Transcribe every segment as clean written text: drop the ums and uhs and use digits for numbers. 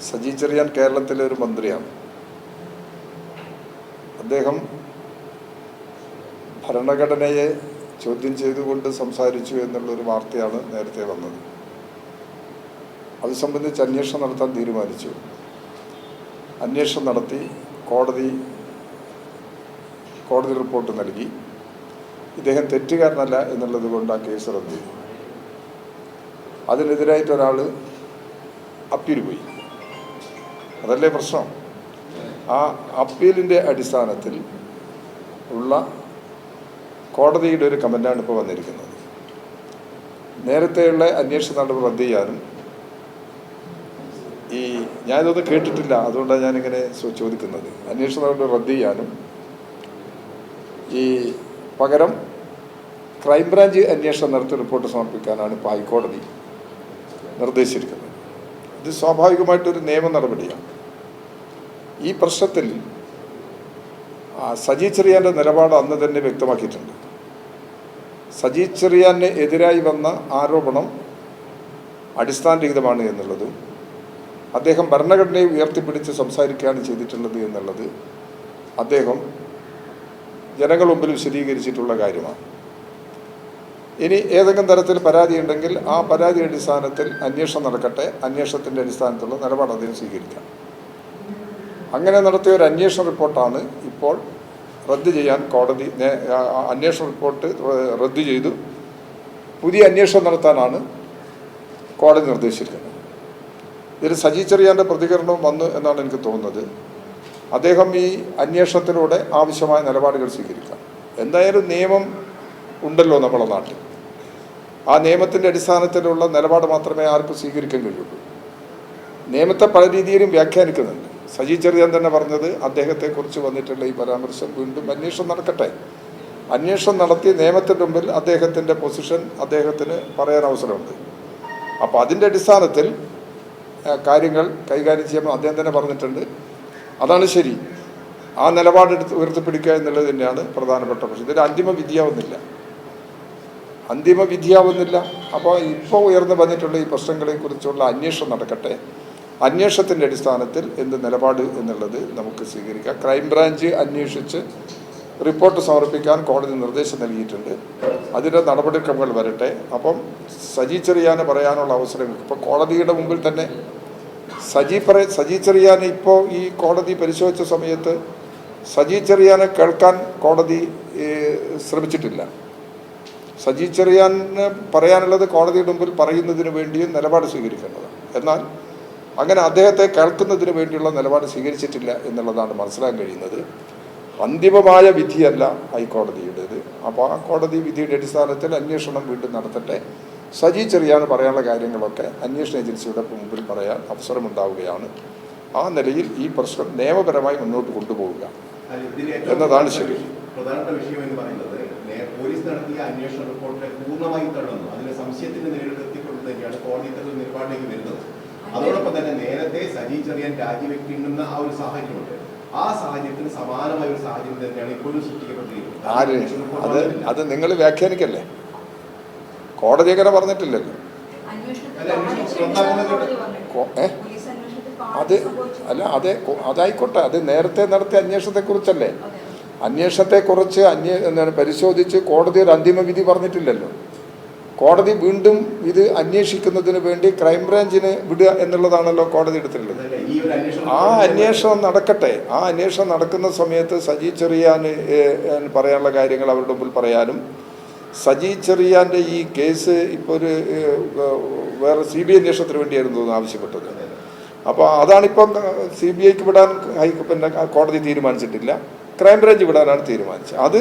സജി ചെറിയാൻ കേരളത്തിലെ ഒരു മന്ത്രിയാണ്. അദ്ദേഹം ഭരണഘടനയെ ചോദ്യം ചെയ്തുകൊണ്ട് സംസാരിച്ചു എന്നുള്ളൊരു വാർത്തയാണ് നേരത്തെ വന്നത്. അത് സംബന്ധിച്ച് അന്വേഷണം നടത്താൻ തീരുമാനിച്ചു. അന്വേഷണം നടത്തി കോടതി റിപ്പോർട്ട് നൽകി. ഇദ്ദേഹം തെറ്റുകാരനല്ല എന്നുള്ളത് കൊണ്ട് ആ കേസ് റദ്ദ് ചെയ്തു. അതിനെതിരായിട്ട് ഒരാൾ അപ്പീൽ പോയി. അതല്ലേ പ്രശ്നം. ആ അപ്പീലിൻ്റെ അടിസ്ഥാനത്തിൽ ഉള്ള കോടതിയുടെ ഒരു കമൻ്റാണ് ഇപ്പോൾ വന്നിരിക്കുന്നത്. നേരത്തെയുള്ള അന്വേഷണ നടപടി റദ്ദ് ചെയ്യാനും ഞാനിതൊന്നും കേട്ടിട്ടില്ല, അതുകൊണ്ടാണ് ഞാനിങ്ങനെ ചോദിക്കുന്നത്. അന്വേഷണ നടപടി റദ്ദ് ചെയ്യാനും പകരം ക്രൈംബ്രാഞ്ച് അന്വേഷണം നടത്തി റിപ്പോർട്ട് സമർപ്പിക്കാനാണ് ഇപ്പോൾ ഹൈക്കോടതി നിർദ്ദേശിച്ചിരിക്കുന്നത്. ഇത് സ്വാഭാവികമായിട്ടൊരു നിയമ നടപടിയാണ്. ഈ പ്രശ്നത്തിൽ സജി ചെറിയാൻ്റെ നിലപാട് അന്ന് തന്നെ വ്യക്തമാക്കിയിട്ടുണ്ട്. സജി ചെറിയാന് എതിരായി വന്ന ആരോപണം അടിസ്ഥാനരഹിതമാണ് എന്നുള്ളതും അദ്ദേഹം ഭരണഘടനയെ ഉയർത്തിപ്പിടിച്ച് സംസാരിക്കുകയാണ് ചെയ്തിട്ടുള്ളത് എന്നുള്ളത് അദ്ദേഹം ജനങ്ങൾ മുമ്പിൽ വിശദീകരിച്ചിട്ടുള്ള കാര്യമാണ്. ഇനി ഏതെങ്കിലും തരത്തിൽ പരാതി ഉണ്ടെങ്കിൽ ആ പരാതി അടിസ്ഥാനത്തിൽ അന്വേഷണം നടക്കട്ടെ, അന്വേഷണത്തിൻ്റെ അടിസ്ഥാനത്തിലുള്ള നിലപാട് അദ്ദേഹം സ്വീകരിക്കാം. അങ്ങനെ നടത്തിയ ഒരു അന്വേഷണ റിപ്പോർട്ടാണ് ഇപ്പോൾ റദ്ദ് ചെയ്യാൻ കോടതി. അന്വേഷണ റിപ്പോർട്ട് റദ്ദ് ചെയ്തു പുതിയ അന്വേഷണം നടത്താനാണ് കോടതി നിർദ്ദേശിച്ചിരിക്കുന്നത്. ഇതിൽ സജി ചെറിയാൻ്റെ പ്രതികരണവും വന്നു എന്നാണ് എനിക്ക് തോന്നുന്നത്. അദ്ദേഹം ഈ അന്വേഷണത്തിലൂടെ ആവശ്യമായ നിലപാടുകൾ സ്വീകരിക്കാം. എന്തായാലും നിയമം ഉണ്ടല്ലോ നമ്മുടെ നാട്ടിൽ. ആ നിയമത്തിൻ്റെ അടിസ്ഥാനത്തിലുള്ള നിലപാട് മാത്രമേ ആർക്കും സ്വീകരിക്കാൻ കഴിയുള്ളൂ. നിയമത്തെ പല രീതിയിലും വ്യാഖ്യാനിക്കുന്നുണ്ട്. സജി ചെറിയാൻ തന്നെ പറഞ്ഞത് അദ്ദേഹത്തെക്കുറിച്ച് വന്നിട്ടുള്ള ഈ പരാമർശം വീണ്ടും അന്വേഷണം നടക്കട്ടെ, അന്വേഷണം നടത്തി നിയമത്തിൻ്റെ മുമ്പിൽ അദ്ദേഹത്തിൻ്റെ പൊസിഷൻ അദ്ദേഹത്തിന് പറയാൻ അവസരമുണ്ട്. അപ്പോൾ അതിൻ്റെ അടിസ്ഥാനത്തിൽ കാര്യങ്ങൾ കൈകാര്യം ചെയ്യുമ്പോൾ അദ്ദേഹം തന്നെ പറഞ്ഞിട്ടുണ്ട്. അതാണ് ശരി. ആ നിലപാടെടുത്ത് ഉയർത്തിപ്പിടിക്കുക എന്നുള്ളത് തന്നെയാണ് പ്രധാനപ്പെട്ട പ്രശ്നം. ഇതിൽ അന്തിമ വിധിയാവുന്നില്ല. അപ്പോൾ ഇപ്പോൾ ഉയർന്നു വന്നിട്ടുള്ള ഈ പ്രശ്നങ്ങളെക്കുറിച്ചുള്ള അന്വേഷണം നടക്കട്ടെ. അന്വേഷണത്തിൻ്റെ അടിസ്ഥാനത്തിൽ എന്ത് നിലപാട് എന്നുള്ളത് നമുക്ക് സ്വീകരിക്കാം. ക്രൈംബ്രാഞ്ച് അന്വേഷിച്ച് റിപ്പോർട്ട് സമർപ്പിക്കാൻ കോടതി നിർദ്ദേശം നൽകിയിട്ടുണ്ട്. അതിൻ്റെ നടപടിക്രമങ്ങൾ വരട്ടെ. അപ്പം സജി ചെറിയാന് പറയാനുള്ള അവസരം ഇപ്പോൾ കോടതിയുടെ മുമ്പിൽ തന്നെ സജി ചെറിയാന് ഇപ്പോൾ ഈ കോടതി പരിശോധിച്ച സമയത്ത് സജി ചെറിയാനെ കേൾക്കാൻ കോടതി ശ്രമിച്ചിട്ടില്ല. സജി ചെറിയാന് പറയാനുള്ളത് കോടതിയുടെ മുമ്പിൽ പറയുന്നതിന് വേണ്ടിയും നിലപാട് സ്വീകരിക്കേണ്ടതാണ്. എന്നാൽ അങ്ങനെ അദ്ദേഹത്തെ കേൾക്കുന്നതിന് വേണ്ടിയുള്ള നിലപാട് സ്വീകരിച്ചിട്ടില്ല എന്നുള്ളതാണ് മനസ്സിലാക്കാൻ കഴിയുന്നത്. അന്തിമമായ വിധിയല്ല ഹൈക്കോടതിയുടേത്. അപ്പോൾ ആ കോടതി വിധിയുടെ അടിസ്ഥാനത്തിൽ അന്വേഷണം വീണ്ടും നടത്തട്ടെ. സജി ചെറിയാന് പറയാനുള്ള കാര്യങ്ങളൊക്കെ അന്വേഷണ ഏജൻസിയുടെ മുമ്പിൽ പറയാൻ അവസരമുണ്ടാവുകയാണ്. ആ നിലയിൽ ഈ പ്രശ്നം നിയമപരമായി മുന്നോട്ട് കൊണ്ടുപോവുക എന്നതാണ് ശരി. പ്രധാനപ്പെട്ട വിഷയം എന്ന് പറയുന്നത് പോലീസ് നടത്തിയ അന്വേഷണ റിപ്പോർട്ട് പൂർണ്ണമായി തള്ളുന്നു. അതിന് സംശയത്തിന് നേരിട്ടെത്തിക്കൊണ്ട് തന്നെയാണ് കോടതി ഇത്തരം നിലപാടിലേക്ക് വരുന്നത്. അതോടൊപ്പം തന്നെ നേരത്തെ സജി ചെറിയാൻ രാജിവെക്കേണ്ടുന്ന ആ ഒരു സാഹചര്യമുണ്ട്. ആ സാഹചര്യത്തിന് സമാനമായ ഒരു സാഹചര്യം തന്നെയാണ് ഇപ്പോഴും സൃഷ്ടിക്കപ്പെട്ടിരിക്കുന്നത്. അത് നിങ്ങൾ വ്യാഖ്യാനിക്കല്ലേ. കോടതി അങ്ങനെ പറഞ്ഞിട്ടില്ലല്ലോ. അതായിക്കോട്ടെ. അത് നേരത്തെ നടത്തിയ അന്വേഷണത്തെക്കുറിച്ചല്ലേ. അന്വേഷണത്തെക്കുറിച്ച് പരിശോധിച്ച് കോടതി ഒരു അന്തിമ വിധി പറഞ്ഞിട്ടില്ലല്ലോ. കോടതി വീണ്ടും ഇത് അന്വേഷിക്കുന്നതിന് വേണ്ടി ക്രൈംബ്രാഞ്ചിന് വിടുക എന്നുള്ളതാണല്ലോ കോടതി എടുത്തിട്ടുള്ളത്. ആ അന്വേഷണം നടക്കട്ടെ. ആ അന്വേഷണം നടക്കുന്ന സമയത്ത് സജി ചെറിയാന് പറയാനുള്ള കാര്യങ്ങൾ അവരുടെ മുമ്പിൽ പറയാനും സജി ചെറിയാൻ്റെ ഈ കേസ് ഇപ്പോൾ ഒരു വേറെ CBI അന്വേഷണത്തിന് വേണ്ടിയായിരുന്നു തോന്നുന്നു ആവശ്യപ്പെട്ടത്. അപ്പോൾ അതാണിപ്പം CBIക്ക് വിടാൻ കോടതി തീരുമാനിച്ചിട്ടില്ല, ക്രൈംബ്രാഞ്ച് വിടാനാണ് തീരുമാനിച്ചത്. അത്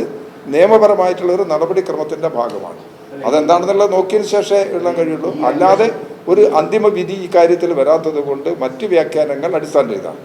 നിയമപരമായിട്ടുള്ള ഒരു നടപടിക്രമത്തിൻ്റെ ഭാഗമാണ്. അതെന്താണെന്നുള്ളത് നോക്കിയതിന് ശേഷമേ എഴുതാൻ കഴിയുള്ളൂ. അല്ലാതെ ഒരു അന്തിമ വിധി ഈ കാര്യത്തിൽ വരാത്തത് കൊണ്ട് മറ്റ് വ്യാഖ്യാനങ്ങൾ അടിസ്ഥാനരഹിതമാണ്.